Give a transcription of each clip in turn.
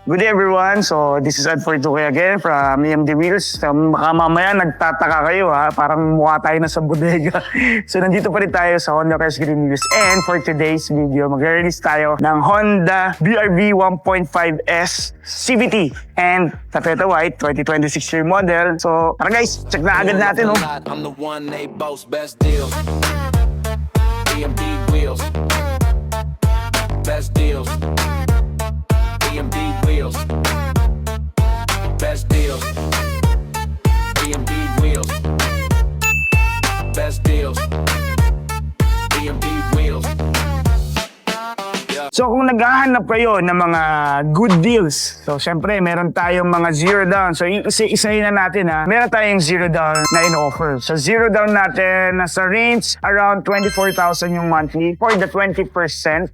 Good day everyone. So this is Ed Fortuque again from EMD Wheels. Baka mamaya nagtataka kayo ha, parang mukha tayo na sa bodega. So nandito pa rin tayo sa Honda Cars Green Wheels. And for today's video, mag-release tayo ng Honda BRV 1.5S CVT and Tapeta White 2026 year model. So tara guys, check na agad natin. I'm the one they boast best deals. EMD Wheels. Best deals. EMD Wheels. Best deals. EMD Wheels. Best deals. EMD Wheels. So kung naghahanap kayo ng mga good deals, so syempre meron tayong mga zero down. So isa-isahin na natin ha. Meron tayong zero down na in-offer. So zero down natin nasa range around 24,000 yung monthly for the 20%.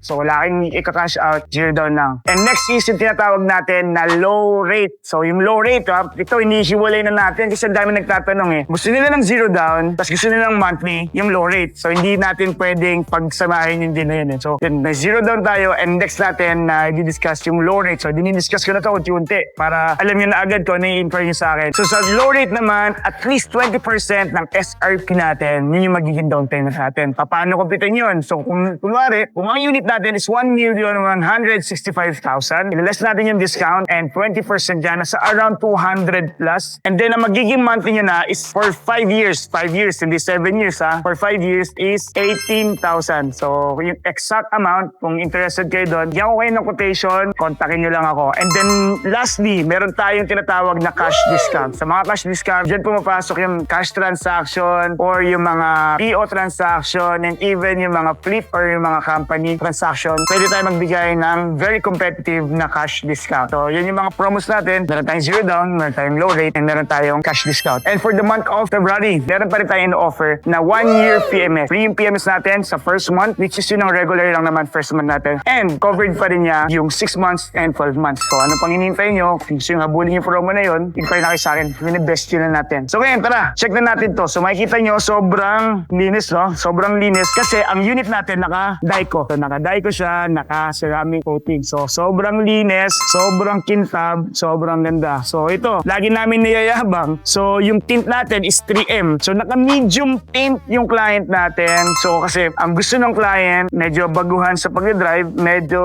So wala kang ika-cash out, zero down lang. And next is yung tinatawag natin na low rate. So yung low rate ha, ito inihiwalay na natin kasi ang dami nagtatanong eh. Gusto nila ng zero down, tapos gusto nila ng monthly, yung low rate. So hindi natin pwedeng pagsamahin yung din na yun eh. So yun, may zero down tayo. And next natin i-discuss yung low rate. So dinidiscuss ko na ito unti-unti para alam nyo na agad kung ano yung info nyo sa akin. So sa low rate naman, at least 20% ng SRP natin, yun yung magiging down payment natin. Paano kumpitin yun? So kung kunwari, kung ang unit natin is 1,165,000, ilaless natin yung discount and 20% dyan nasa around 200 plus. And then ang magiging monthly nyo na is for 5 years. 5 years, hindi 7 years ha. For 5 years is 18,000. So yung exact amount, kung interested kayo doon, bigyan ko kayo ng quotation, kontakin nyo lang ako. And then lastly, meron tayong tinatawag na cash discount. Sa mga cash discount, dyan pumapasok yung cash transaction or yung mga PO transaction and even yung mga fleet or yung mga company transaction. Pwede tayo magbigay ng very competitive na cash discount. So yun yung mga promos natin. Meron tayong zero down, meron tayong low rate, and meron tayong cash discount. And for the month of February, meron pa rin tayong offer na 1-year PMS. Free yung PMS natin sa first month, which is yun ang regular lang naman first month natin. And covered pa rin niya yung 6 months and 12 months. So ano pang hinihintay nyo? Kung gusto yung habulin yung promo na yun, invite na kayo sa akin. Yun yung best yun na natin. So ngayon, tara, check na natin to. So makikita nyo, sobrang linis, no? Sobrang linis kasi ang unit natin naka-Daico. So naka-Daico siya, naka-ceramic coating. So sobrang linis, sobrang kintab, sobrang ganda. So ito, lagi namin niyayabang. So yung tint natin is 3M. So naka-medium tint yung client natin. So kasi ang gusto ng client, medyo baguhan sa pag-drive, medyo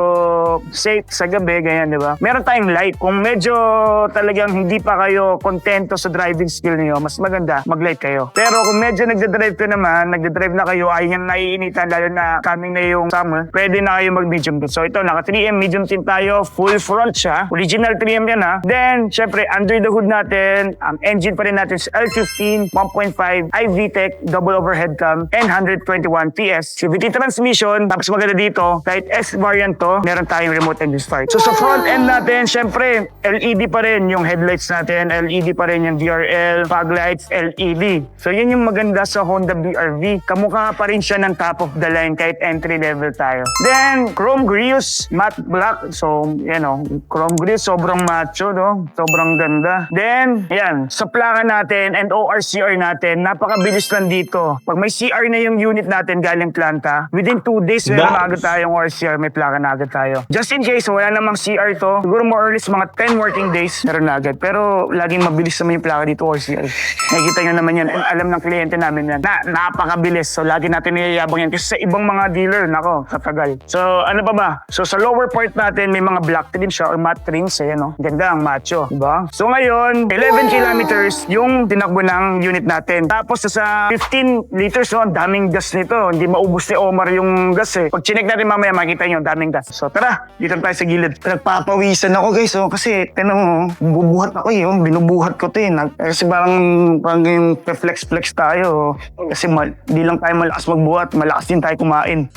safe sa gabi, ganyan, di ba? Meron tayong light. Kung medyo talagang hindi pa kayo kontento sa driving skill niyo, mas maganda mag-light kayo. Pero kung medyo nagdadrive ka naman, nagdadrive na kayo, ay yung naiinitan, lalo na coming na yung summer, pwede na kayo mag-medium tint. So ito, naka 3M medium tint tayo, full front siya. Original 3M yan ha. Then, syempre, under the hood natin, ang engine pa rin natin is L15, 1.5, iVTEC, double overhead cam, and 121 PS. CVT transmission, tapos maganda dito, kahit S variant to, meron tayong remote engine start. So sa front end natin, syempre, LED pa rin yung headlights natin, LED pa rin yung DRL, fog lights, LED. So yun yung maganda sa Honda BRV. Kamukha pa rin siya ng top of the line kahit entry level tayo. Then, chrome grills, matte black. So, you know, chrome grills, sobrang macho, no? Sobrang ganda. Then, yan, sa plaka natin and ORCR natin, napakabilis lang dito. Pag may CR na yung unit natin galing planta, within 2 days, meron na agad tayong ORCR, may plaka na agad tayo. Just in case, wala namang CR to, siguro more or less mga 10 working days, meron na agad. Pero laging mabilis naman yung plaka dito ORCR. Nakikita nyo naman yan, and alam ng kliyente namin yan, na napakabilis. So lagi natin niyayabang yan. Kasi sa ibang mga dealer, nako, katagal. So ano pa ba? So sa lower part natin, may mga black trim siya or matte trims. Ayan, no? Ganda ang macho, diba? So ngayon, 11 kilometers yung tinakbo ng unit natin. Tapos sa 15 liters, no, ang daming gas nito. Hindi maubos ni Omar yung gas eh. Pag chinek natin mamaya, makikita nyo, daming gas. So tara, dito tayo sa gilid. Nagpapawisan ako guys, oh, kasi tinanong mo, bubuhat ako eh, oh, binubuhat ko to eh. Kasi parang yung flex-flex tayo. Kasi di lang tayo malakas magbuhat, malakas din tayo kumain.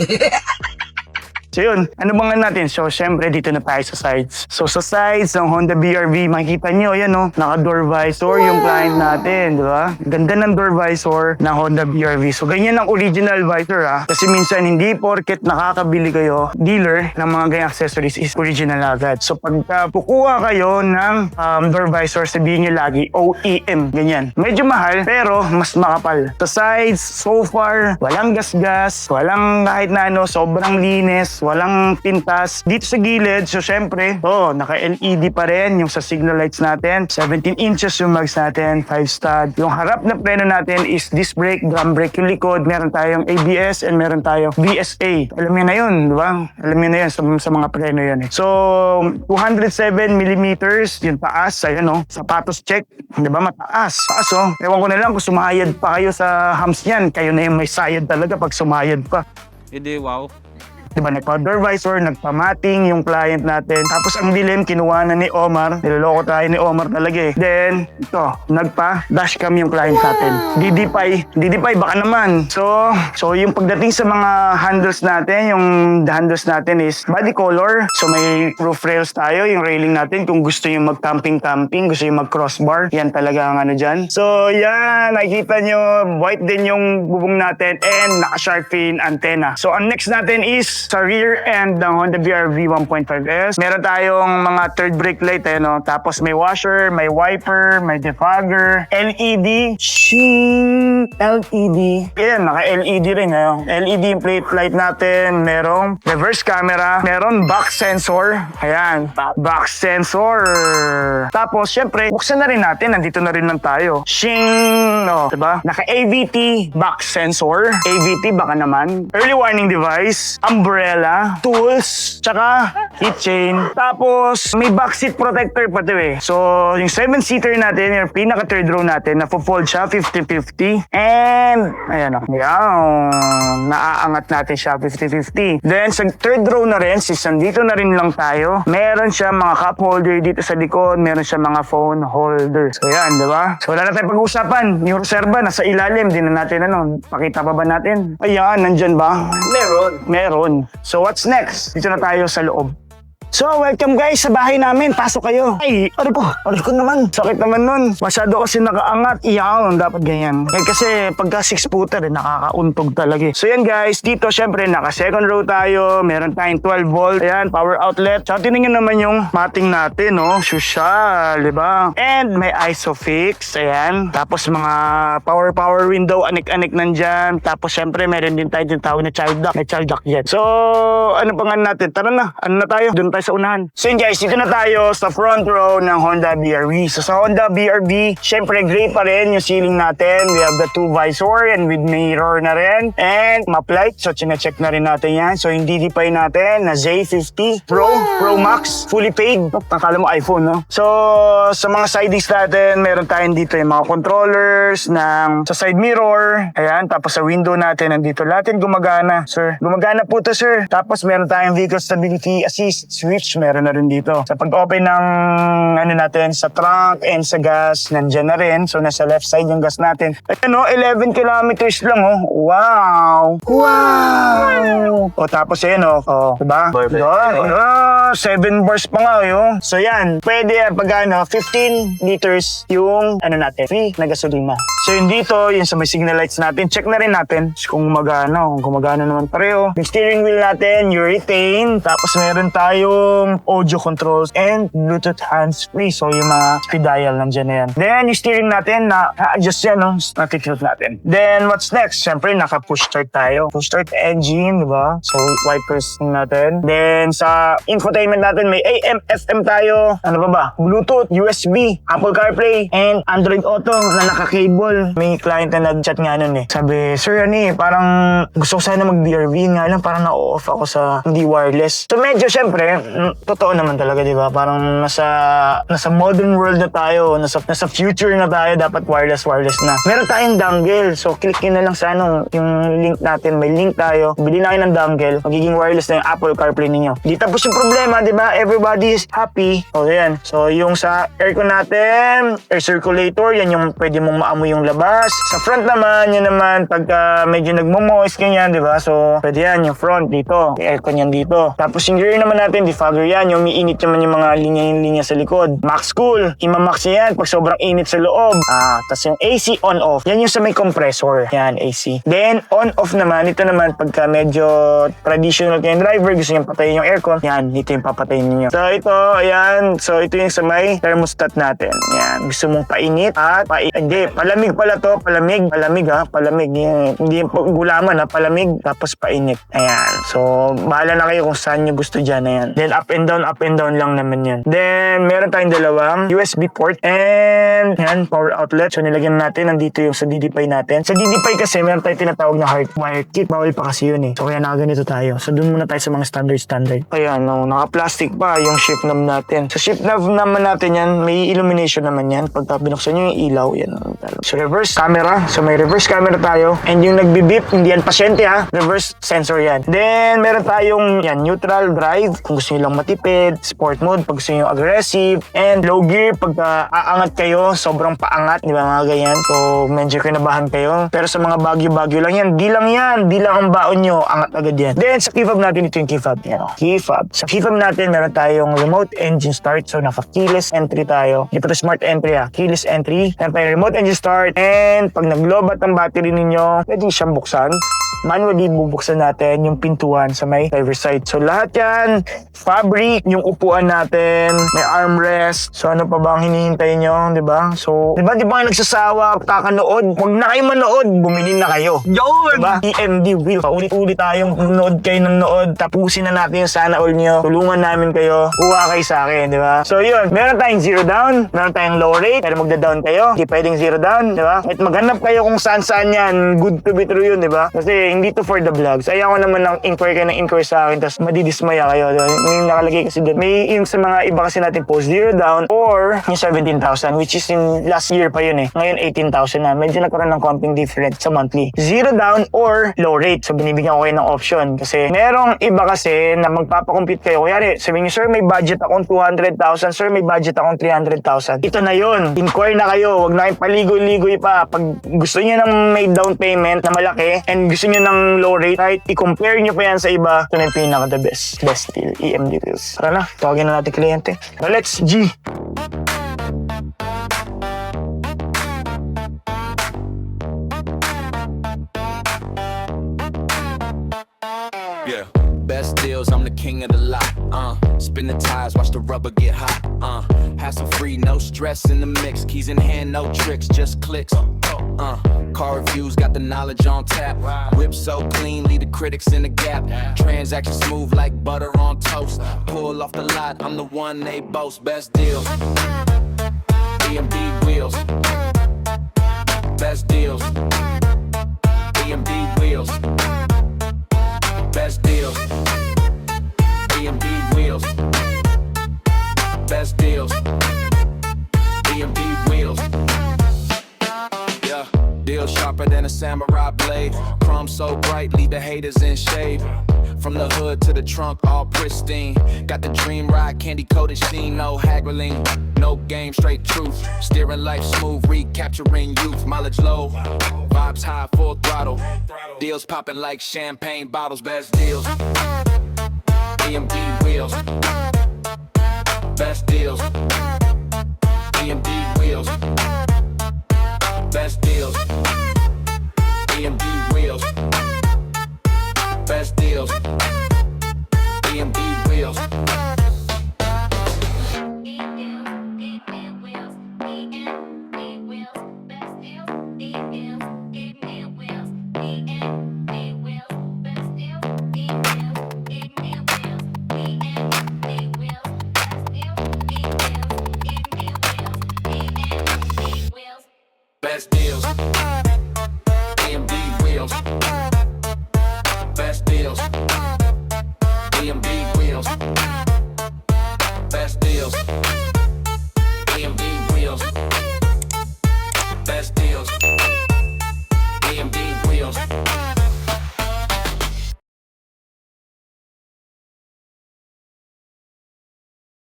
So yun, ano bang natin? So syempre dito na tayo sa sides. So sa sides ng Honda BRV, makikita nyo, yan o, naka-door visor yung client natin, di ba? Ganda ng door visor ng Honda BRV. So ganyan ang original visor ha. Kasi minsan hindi porket nakakabili kayo, dealer ng mga ganyang accessories is original agad. So pagka kukuha kayo ng door visor, sabihin nyo lagi OEM, ganyan. Medyo mahal, pero mas makapal. Sa sides, so far, walang gas-gas, walang kahit na ano, sobrang linis. walang pintas. Dito sa gilid, so syempre, naka-LED pa rin yung sa signal lights natin. 17 inches yung mags natin, 5 stud. Yung harap na preno natin is disc brake, drum brake. Yung likod, meron tayong ABS and meron tayong VSA. Alam niyo na yun, di ba? Alam niyo na yun sa mga preno yun eh. So, 207 millimeters, yung taas, ayan sapatos check, di ba? Mataas. Taas ewan ko na lang kung sumayad pa kayo sa hams niyan. Kayo na yung may sayad talaga pag sumayad pa. Hindi, wow. Diba, nagpa-door visor, nagpa-matting yung client natin. Tapos ang dilim, kinuha na ni Omar. Niloloko tayo ni Omar talaga eh. Then, nagpa-dashcam yung client natin. DD5 baka naman. So yung pagdating sa mga handles natin, yung handles natin is body color. So may roof rails tayo, yung railing natin. Kung gusto yung mag-camping, gusto yung mag-crossbar, yan talaga ang ano dyan. So yan, nakikita nyo, white din yung bubong natin and naka-shark fin antenna. So ang next natin is sa rear end ng Honda BR-V 1.5S. Meron tayong mga third brake light tapos may washer, may wiper, may defogger, LED, LED. Ayan, naka-LED rin LED yung plate light natin, merong reverse camera, meron back sensor. Ayan, back sensor. Tapos, syempre, buksan na rin natin, nandito na rin lang tayo. Shing! Diba? Naka-AVT back sensor. AVT baka naman. Early warning device, umbrella, tools, tsaka keychain. Tapos, may backseat protector pa to eh. So, yung 7-seater natin, yung pinaka third row natin, na-fold siya, 50-50. And, ayan naaangat natin siya, 50-50. Then, sa third row na rin, since nandito na rin lang tayo, meron siya mga cup holder dito sa likod, meron siya mga phone holder. So, yan, diba? So, wala na tayong pag-uusapan. Yung reserva, nasa ilalim, di na natin pakita pa ba natin? Ayan, nandyan ba? Meron. So what's next? Dito na tayo sa loob. So, welcome guys sa bahay namin. Pasok kayo. Ay, ano ko naman. Sakit naman nun. Masyado kasi nakaangat. Iyaw, dapat ganyan. Kasi pagka 6-footer, nakakauntog talaga. So yan guys, dito syempre naka second row tayo. Meron tayong 12 volt. Ayan, power outlet. So, tinignan naman yung matting natin, Social, di ba? And may ISOFIX. Ayan. Tapos mga power window, anik-anik nandyan. Tapos syempre, meron din tayo tinatawag na child lock. May child lock yan. So, ano pa nga natin? Tara na. Ano na tayo? Doon tayo sa unahan. So yun guys, dito na tayo sa front row ng Honda BR-V. So sa Honda BR-V, syempre gray pa rin yung ceiling natin. We have the 2 visor and with mirror na rin. And map light. So chine-check na rin natin yan. So yung DD5 natin na Z50 Pro Max, fully paid. Akala mo iPhone, no? So sa mga sidings natin, meron tayong dito yung mga controllers sa side mirror. Ayan, tapos sa window natin, nandito natin gumagana. Sir, gumagana po to sir. Tapos meron tayong vehicle stability assist switch, meron na rin dito. Sa pag-open ng natin sa trunk and sa gas, nandyan na rin. So nasa left side yung gas natin. At 11 kilometers lang Wow! O tapos yan diba? Doon, 7 bars pa nga So yan, pwede pag 15 liters yung natin, free na gasolina. So yun dito, yun sa may signal lights natin, check na rin natin kung gumagana naman pareho. Yung steering wheel natin, urethane, tapos meron tayong audio controls and Bluetooth hands-free. So yung mga speed dial nandiyan na yan. Then yung steering natin, na-adjust yan, natitilt natin. Then what's next? Siyempre, naka-push start tayo. Push start engine, diba? So wipers natin. Then sa infotainment natin, may AM, FM tayo. Ano ba? Bluetooth, USB, Apple CarPlay, and Android Auto na naka-cable. May client na nag-chat nga nun eh. Sabi, sir, parang gusto ko sana mag-BRV nga lang, parang na-off ako sa hindi wireless. So medyo syempre, totoo naman talaga, di ba? Parang nasa modern world na tayo, nasa future na tayo, dapat wireless na. Meron tayong dongle, so click nyo na lang sa yung link natin, may link tayo, bili na kayo ng dongle, magiging wireless na yung Apple CarPlay ninyo. Di tapos yung problema, di ba? Everybody is happy. O yan. So yung sa aircon natin, air circulator, yan yung pwede mong maamoy yung labas. Sa front naman, yan naman, pagka medyo nagmo-moist ganyan, di ba? So pwede yan, yung front dito, yung aircon yan dito. Tapos yung rear naman natin, defogger yan, yung umiinit naman yung mga linya sa likod. Max cool, imamax niya yan pag sobrang init sa loob. Tapos yung AC on-off, yan yung sa may compressor. Yan, AC. Then, on-off naman, ito naman pagka medyo traditional kayong driver, gusto nyo patayin yung aircon, yan, ito yung papatayin niyo. So, ito, ayan. So, ito yung sa may thermostat natin. Yan, gusto mong painit at hindi, palamig pala to, palamig ha, palamig. Yan, hindi yung gulaman ha, palamig, tapos painit. Ayan. So, bahala na kayo kung saan nyo gusto dyan. Ayan. Then, up and down lang naman yan. Then, meron tayong dalawang USB port and yan, power outlet. So, nilagyan natin, nandito yung sa DD5 natin. Sa DD5 kasi, meron tayong tinatawag na hardwire kit. Bawal pa kasi yun eh. So, kaya nakaganito tayo. So, dun muna tayo sa mga standard. Ayan, no, naka-plastic pa yung shift knob natin. Sa shift knob naman natin yan, may illumination naman yan. Pagka binuksan nyo yung ilaw, yan. So, reverse camera. So, may reverse camera tayo. And yung nagbibip, hindi yan pasyente ha. Reverse sensor yan. Then, meron tayong yan, neutral drive. Kung gusto nyo lang matipid. Sport mode, pag gusto nyo aggressive. And low gear, pagka aangat kayo, sobrang paangat. Di ba mga ganyan? So, medyo kinabahan kayo. Pero sa mga bagyo lang yan. Di lang ang baon nyo. Angat agad yan. Then, sa key fob natin, ito yung key fob. Yan, key fob. Sa key fob natin, meron tayong remote engine start. So, naka-keyless entry tayo. Ito to smart entry ha. Keyless entry. Meron tayong remote engine start. And pag naglobat ang battery ninyo, pwede siyang buksan. Manually bubuksan natin yung pintuan sa may driver side. So lahat yan, fabric, yung upuan natin, may armrest. So ano pa ba ang hinihintay nyo, di ba? So, di ba kayo nagsasawa, kakanood? Huwag na kayo manood, bumili na kayo. Yun! Diba? EMD wheel. Paulit-ulit tayong nood kayo ng nood, tapusin na natin yung sana all nyo. Tulungan namin kayo, kuha kayo sa akin, di ba? So yun, meron tayong zero down, meron tayong low rate, pero magda-down kayo, hindi pwedeng zero down, di ba? At maghanap kayo kung saan-saan yan, good to be true yun, di ba? Kasi hindi to for the vlogs. Ayaw ko naman ng inquire kayo ng inquire sa akin tapos madidismaya kayo. May nakalagay kasi doon. May yung sa mga iba kasi natin post zero down or yung 17,000 which is in last year pa yun eh. Ngayon 18,000 na. Medyo nagkaroon ng konting difference sa monthly. Zero down or low rate. So binibigyan ko kayo ng option kasi merong iba kasi na magpapakompute kayo. Kaya sabihin niyo, sir may budget akong 200,000. Sir may budget akong 300,000. Ito na yun. Inquire na kayo. Huwag na kayong paligoy-ligoy pa. Pag gusto niyo ng may down payment na malaki and gusto niyo ng low rate, right? I-compare nyo pa yan sa iba. Ito na yung pinaka the best deal, EMD wheels. Tara na, tawagin na natin kliyente. Let's G! Yeah. Best deals, I'm the king of the lot. Spin the tires, watch the rubber get hot. Hassle free, no stress in the mix. Keys in hand, no tricks, just clicks. Car reviews, got the knowledge on tap. Whip so clean, leave the critics in the gap. Transaction smooth like butter on toast. Pull off the lot, I'm the one they boast. Best deals, EMD wheels. Best deals, EMD wheels. Best deals, EMD wheels. Best deals, EMD wheels. Yeah, deal sharper than a samurai blade. Chrome so bright, leave the haters in shade. From the hood to the trunk, all pristine. Got the dream ride, candy coated sheen, no haggling. No game, straight truth. Steering life smooth, recapturing youth. Mileage low, vibes high, full throttle. Deals popping like champagne bottles. Best deals, EMD wheels. Best deals, EMD wheels. Best deals, EMD wheels. Best deals, EMD wheels. Best deals, EMD wheels. Best deals, EMD wheels.